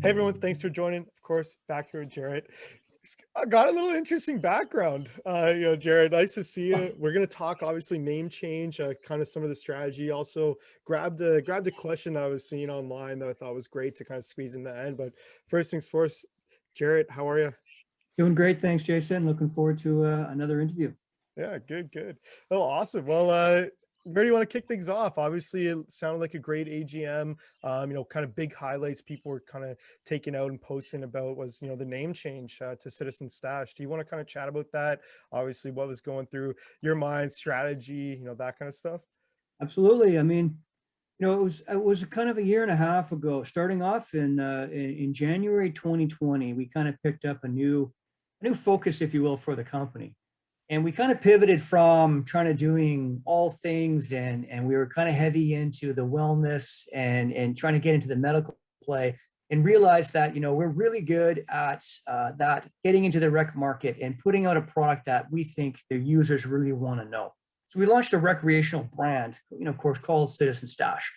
Hey everyone, thanks for joining. Of course, back here with Jarrett. I got a little interesting background. Jarrett, nice to see you. We're gonna talk obviously name change, kind of some of the strategy. Also, grabbed a question that I was seeing online that I thought was great to kind of squeeze in the end. But first things first, Jarrett, how are you? Doing great. Thanks, Jason. Looking forward to another interview. Yeah, good, good. Oh, awesome. Well, where do you want to kick things off? Obviously, it sounded like a great AGM. Kind of big highlights people were kind of taking out and posting about was, the name change to Citizen Stash. Do you want to kind of chat about that? Obviously, what was going through your mind, strategy, that kind of stuff? Absolutely. I mean, it was kind of a year and a half ago. Starting off in January 2020, we kind of picked up a new focus, if you will, for the company. And we kind of pivoted from trying to doing all things, and we were kind of heavy into the wellness and trying to get into the medical play, and realized that we're really good at that, getting into the rec market and putting out a product that we think the users really want to know. So we launched a recreational brand, of course, called Citizen Stash.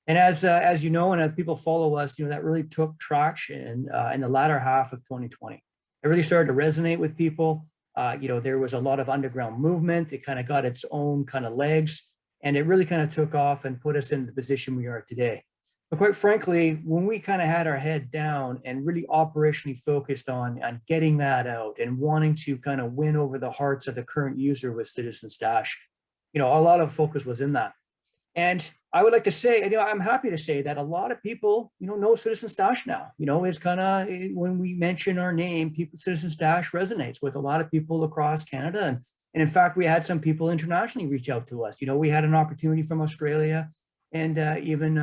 And as you know, and as people follow us, that really took traction in the latter half of 2020. It really started to resonate with people. There was a lot of underground movement. It kind of got its own kind of legs, and it really kind of took off and put us in the position we are today. But quite frankly, when we kind of had our head down and really operationally focused on getting that out and wanting to kind of win over the hearts of the current user with Citizen Stash, a lot of focus was in that. And I would like to say, I'm happy to say that a lot of people, know Citizen Stash now. It's kind of, when we mention our name, people, Citizen Stash resonates with a lot of people across Canada. And in fact, we had some people internationally reach out to us. We had an opportunity from Australia and even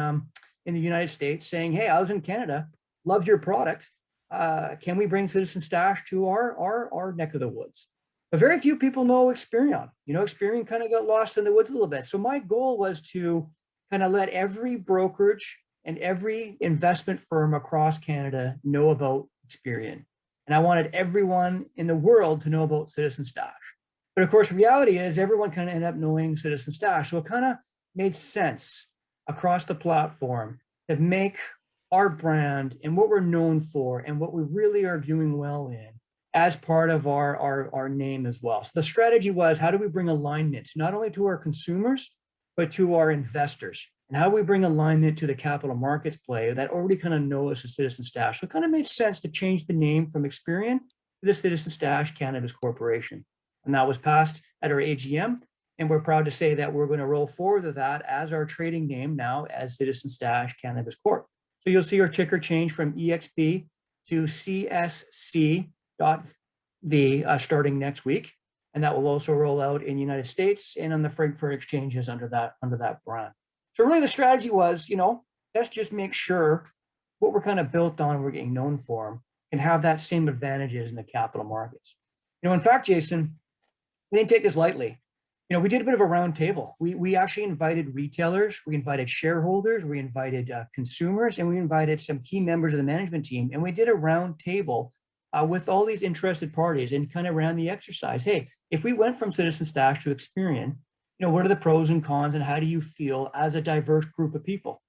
in the United States saying, hey, I was in Canada, loved your product. Can we bring Citizen Stash to our neck of the woods? But very few people know Experian. Experian kind of got lost in the woods a little bit. So my goal was to kind of let every brokerage and every investment firm across Canada know about Experian. And I wanted everyone in the world to know about Citizen Stash. But of course, reality is everyone kind of ended up knowing Citizen Stash. So it kind of made sense across the platform to make our brand and what we're known for and what we really are doing well in as part of our name as well. So the strategy was, how do we bring alignment not only to our consumers, but to our investors? And how do we bring alignment to the capital markets player that already kind of know us as Citizen Stash? So it kind of made sense to change the name from Experian to the Citizen Stash Cannabis Corporation. And that was passed at our AGM. And we're proud to say that we're going to roll forward with that as our trading name now as Citizen Stash Cannabis Corp. So you'll see our ticker change from EXP to CSC starting next week, and that will also roll out in the United States and on the Frankfurt exchanges under that brand. So really the strategy was, let's just make sure what we're kind of built on, we're getting known for, can have that same advantages in the capital markets. In fact, Jason, we didn't take this lightly. We did a bit of a round table. We actually invited retailers, we invited shareholders, we invited consumers, and we invited some key members of the management team, and we did a round table with all these interested parties and kind of ran the exercise. Hey, if we went from Citizen Stash to Experian, what are the pros and cons and how do you feel as a diverse group of people?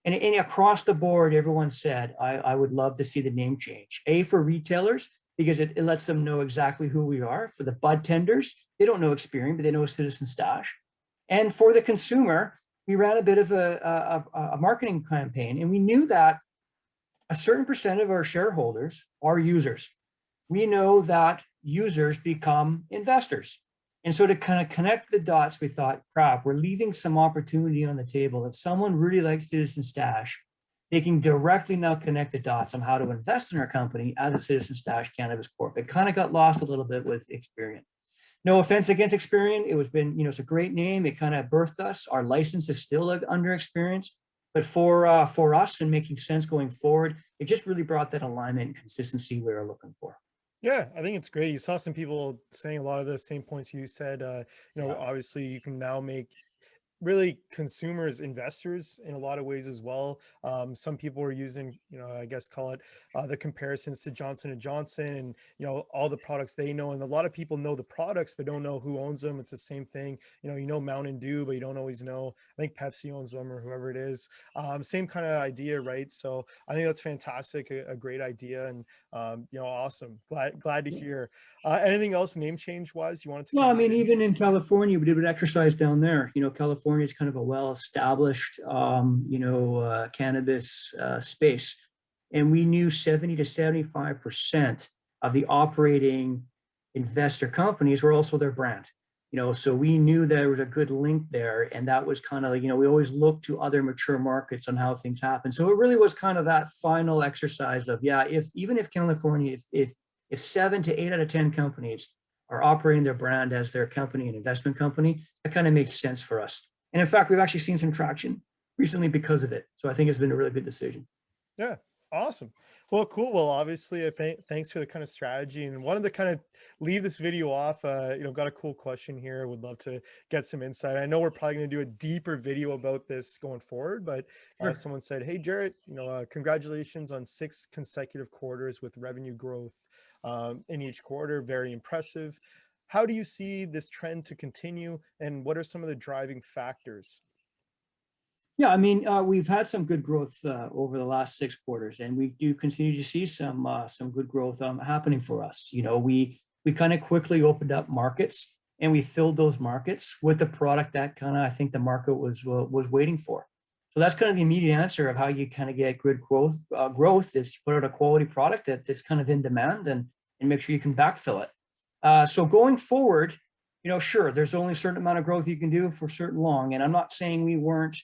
And across the board, everyone said, I would love to see the name change. A, for retailers, because it lets them know exactly who we are. For the bud tenders, they don't know Experian, but they know Citizen Stash. And for the consumer, we ran a bit of a marketing campaign, and we knew that a certain percent of our shareholders are users. We know that users become investors. And so to kind of connect the dots, we thought, crap, we're leaving some opportunity on the table. If someone really likes Citizen Stash, they can directly now connect the dots on how to invest in our company as a Citizen Stash Cannabis Corp. It kind of got lost a little bit with Experian. No offense against Experian. It's a great name. It kind of birthed us. Our license is still under Experian. But for us and making sense going forward, it just really brought that alignment and consistency we were looking for. Yeah, I think it's great. You saw some people saying a lot of the same points you said. Yeah. Obviously you can now make really consumers, investors in a lot of ways as well. Some people are using, I guess call it the comparisons to Johnson and Johnson, and all the products they know. And a lot of people know the products but don't know who owns them. It's the same thing. Mountain Dew, but you don't always know. I think Pepsi owns them or whoever it is. Same kind of idea, right? So I think that's fantastic, a great idea, and awesome. Glad to hear. Anything else name change wise you wanted to Well, kind I of mean, get into? even in California, we did an exercise down there. California is kind of a well-established, cannabis space, and we knew 70 to 75% of the operating investor companies were also their brand. So we knew there was a good link there, and that was kind of like, we always look to other mature markets on how things happen. So it really was kind of that final exercise of, yeah, if California, if 7 to 8 out of 10 companies are operating their brand as their company and investment company, that kind of makes sense for us. And in fact, we've actually seen some traction recently because of it. So I think it's been a really good decision. Yeah. Awesome. Well, cool. Well, obviously, thanks for the kind of strategy, and wanted to kind of leave this video off. Got a cool question here. Would love to get some insight. I know we're probably going to do a deeper video about this going forward, but Sure. someone said, "Hey, Jarrett, congratulations on 6 consecutive quarters with revenue growth in each quarter. Very impressive. How do you see this trend to continue, and what are some of the driving factors?" Yeah, I mean, we've had some good growth over the last 6 quarters, and we do continue to see some good growth happening for us. We kind of quickly opened up markets, and we filled those markets with the product that kind of I think the market was waiting for. So that's kind of the immediate answer of how you kind of get good growth. Growth is you put out a quality product that's kind of in demand, and make sure you can backfill it. So going forward, sure, there's only a certain amount of growth you can do for certain long, and I'm not saying we weren't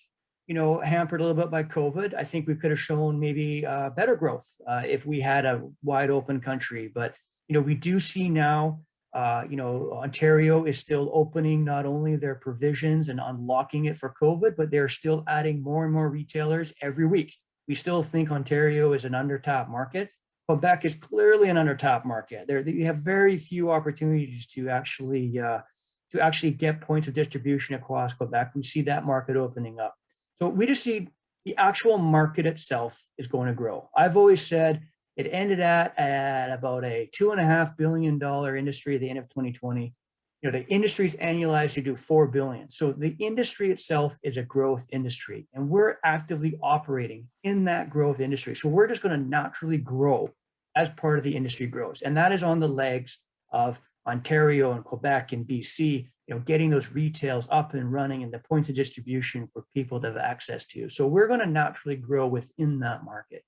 hampered a little bit by COVID. I think we could have shown maybe better growth if we had a wide open country. But, we do see now, Ontario is still opening not only their provisions and unlocking it for COVID, but they're still adding more and more retailers every week. We still think Ontario is an undertapped market. Quebec is clearly an undertapped market. They have very few opportunities to actually get points of distribution across Quebec. We see that market opening up. So we just see the actual market itself is going to grow. I've always said it ended at about a $2.5 billion industry at the end of 2020. The industry's annualized to do $4 billion. So the industry itself is a growth industry, and we're actively operating in that growth industry. So we're just going to naturally grow as part of the industry grows. And that is on the legs of Ontario and Quebec and BC, getting those retails up and running and the points of distribution for people to have access to. So we're going to naturally grow within that market.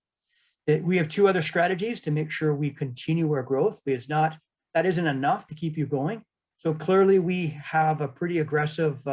We have 2 other strategies to make sure we continue our growth, because that isn't enough to keep you going. So clearly we have a pretty aggressive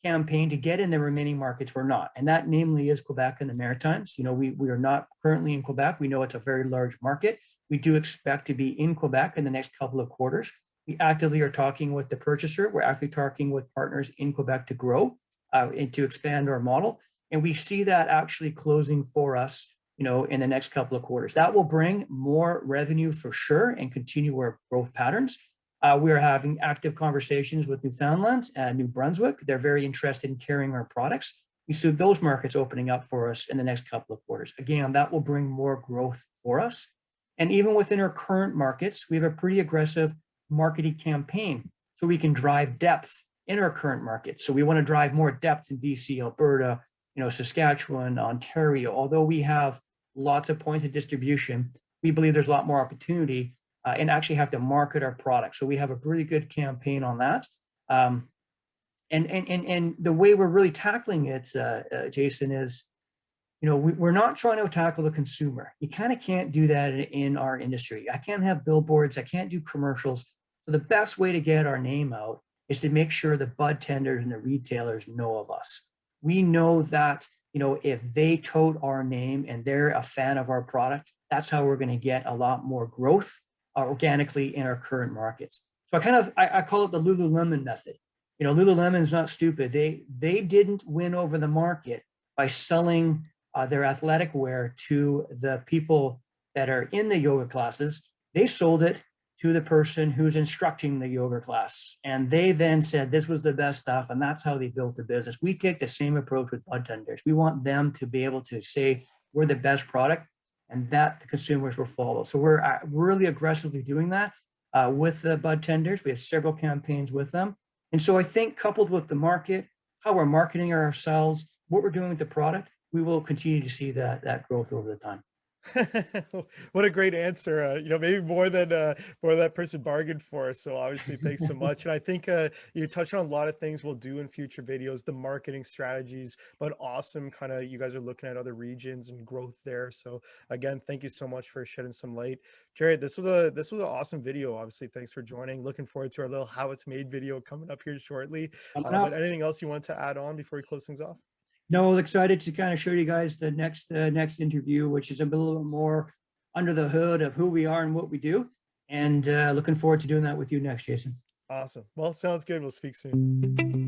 campaign to get in the remaining markets we're not. And that namely is Quebec and the Maritimes. We are not currently in Quebec. We know it's a very large market. We do expect to be in Quebec in the next couple of quarters. We actively are talking with the purchaser. We're actually talking with partners in Quebec to grow and to expand our model. And we see that actually closing for us, in the next couple of quarters. That will bring more revenue for sure and continue our growth patterns. We are having active conversations with Newfoundland and New Brunswick. They're very interested in carrying our products. We see those markets opening up for us in the next couple of quarters. Again, that will bring more growth for us. And even within our current markets, we have a pretty aggressive marketing campaign so we can drive depth in our current market. So we want to drive more depth in BC, Alberta, Saskatchewan, Ontario. Although we have lots of points of distribution, we believe there's a lot more opportunity and actually have to market our product. So we have a really good campaign on that. And the way we're really tackling it, Jason, is, we're not trying to tackle the consumer. You kind of can't do that in our industry. I can't have billboards. I can't do commercials. So the best way to get our name out is to make sure the bud tenders and the retailers know of us. We know that, if they tote our name and they're a fan of our product, that's how we're going to get a lot more growth organically in our current markets. So I call it the Lululemon method. Lululemon's not stupid. They didn't win over the market by selling their athletic wear to the people that are in the yoga classes. They sold it to the person who's instructing the yoga class. And they then said this was the best stuff. And that's how they built the business. We take the same approach with bud tenders. We want them to be able to say we're the best product and that the consumers will follow. So we're really aggressively doing that with the bud tenders. We have several campaigns with them. And so I think coupled with the market, how we're marketing ourselves, what we're doing with the product, we will continue to see that growth over the time. What a great answer. Maybe more than that person bargained for. So obviously, thanks so much. And I think you touched on a lot of things we'll do in future videos, the marketing strategies, but awesome kind of you guys are looking at other regions and growth there. So again, thank you so much for shedding some light. Jared, this was an awesome video. Obviously, thanks for joining. Looking forward to our little how it's made video coming up here shortly. But anything else you want to add on before we close things off? No, excited to kind of show you guys the next interview, which is a little bit more under the hood of who we are and what we do. And looking forward to doing that with you next, Jason. Awesome. Well, sounds good. We'll speak soon.